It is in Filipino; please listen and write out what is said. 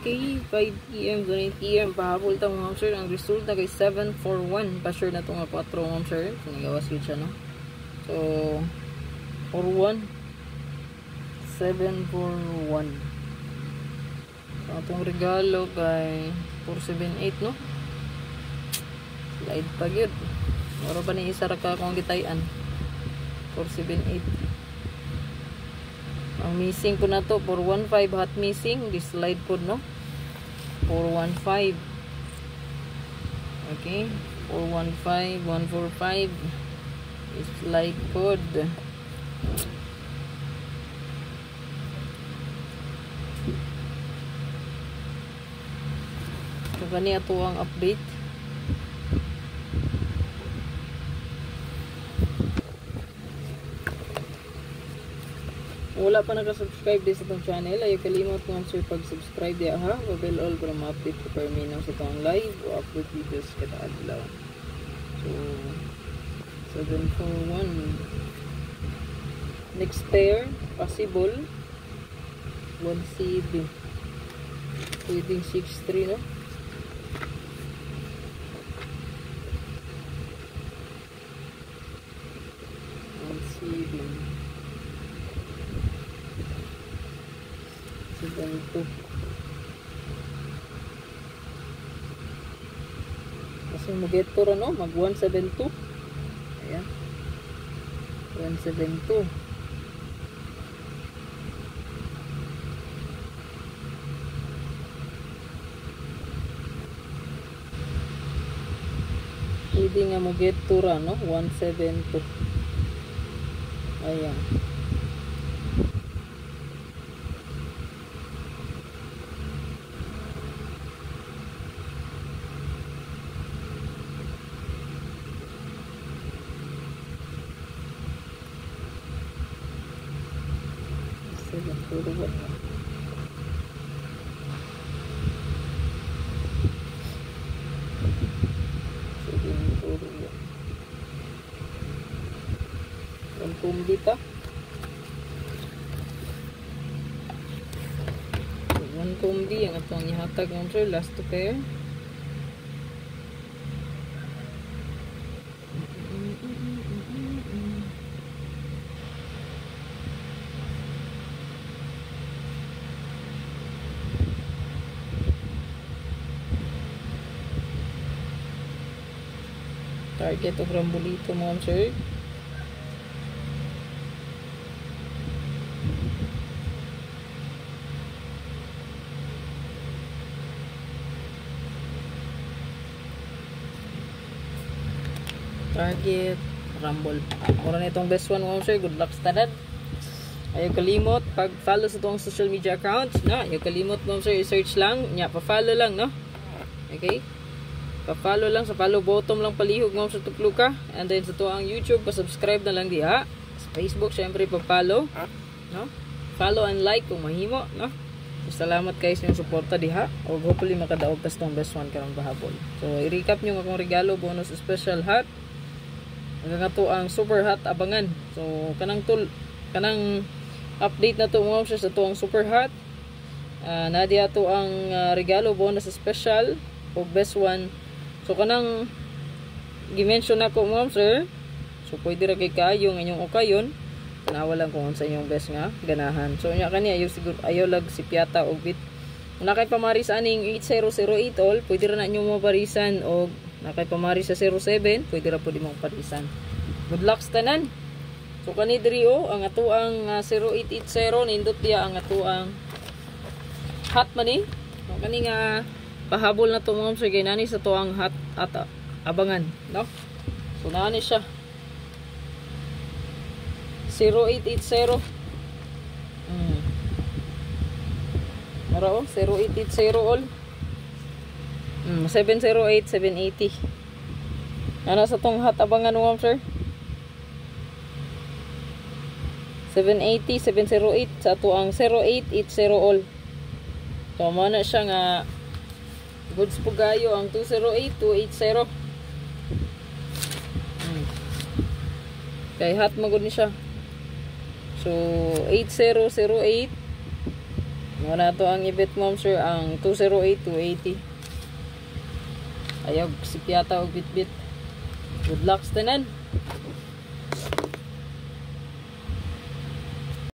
Okay, 5 PM, 8 PM, pahabol ta mga sir. Ang result na kay 741. Pa-sure na ito nga 4 mga sir. Sinigawas yun siya, no? So, 41. 741. So, itong regalo kay 478, no? Slide pa yun. Maro pa ni isa raka kung gitayan. 478. Ang missing po na to 415 hot missing, this slide po, no? 415. Okay, 415 145 is slide code. So gani ato ang update. Wala pa naka-subscribe din sa itong channel, ayaw kalimot kung sir pag-subscribe diya ha. Babel all para ma-update ko per minang sa itong live o upload videos kada adlaw. So 741. Next pair possible 1CB, pwedeng 63, no? Ganito. Kasi mag-get to no? Mag 172. Ayan. 172. Pwede nga mag-get to no? 172. Ayan. Ang kumbi pa. Ang kumbi ang atong ihatag ng sir, last to pair. Target of Rambolito mga sir. Target Rumble. Mura na itong best one mga sir. Good luck sa tanan. Ayaw kalimot pag follow sa itong social media accounts na. Ayaw kalimot mga sir, i-search lang nya, pa-follow lang, no? Okay, pa-follow lang, sa follow bottom lang palihog mga sa tukluka. And then sa tuang YouTube, pa-subscribe na lang diha. Sa Facebook syempre pa-follow, no? Follow and like kung mahimo, no? So, salamat kayo sa inyong suporta diha. O hopefully makadaog tas tong best one karong bahabol. So i-recap nyo nga kung regalo, bonus, special hat. Hanggang to ang super hot abangan. So kanang update na to mga sir sa tuang super hot. Nadia to ang regalo, bonus, special o best one. So kanang gi-mention nako mga sir. So pwede ra kay kayo ng inyong okayon. Tanawa lang kung sa inyong best nga ganahan. So nya kani ayaw lag si piyata og bit. Kung nakay pamaris aning 8008 all, pwede ra na inyo maparisan og nakay pamari sa 07, pwede ra pud imong parisan. Good luck sa tanan. So kani diri ang atuang 0880 nindot diya ang atuang hot man ni. So kani nga pahabol na to mga sir, nani sa tuang hot at abangan, no? So nani siya 0880. Mara 0880 all. 708, 780. Ano sa tong hot abangan mo, sir? 780, 708 sa ato ang 0880 all. So mo na siya nga goods po gayo ang 208, 280. Kay hot magud ni siya. So 8008 Wala to ang ibit ma'am sir, ang 208 280. Ayaw si piyata og bitbit. Good luck tanan.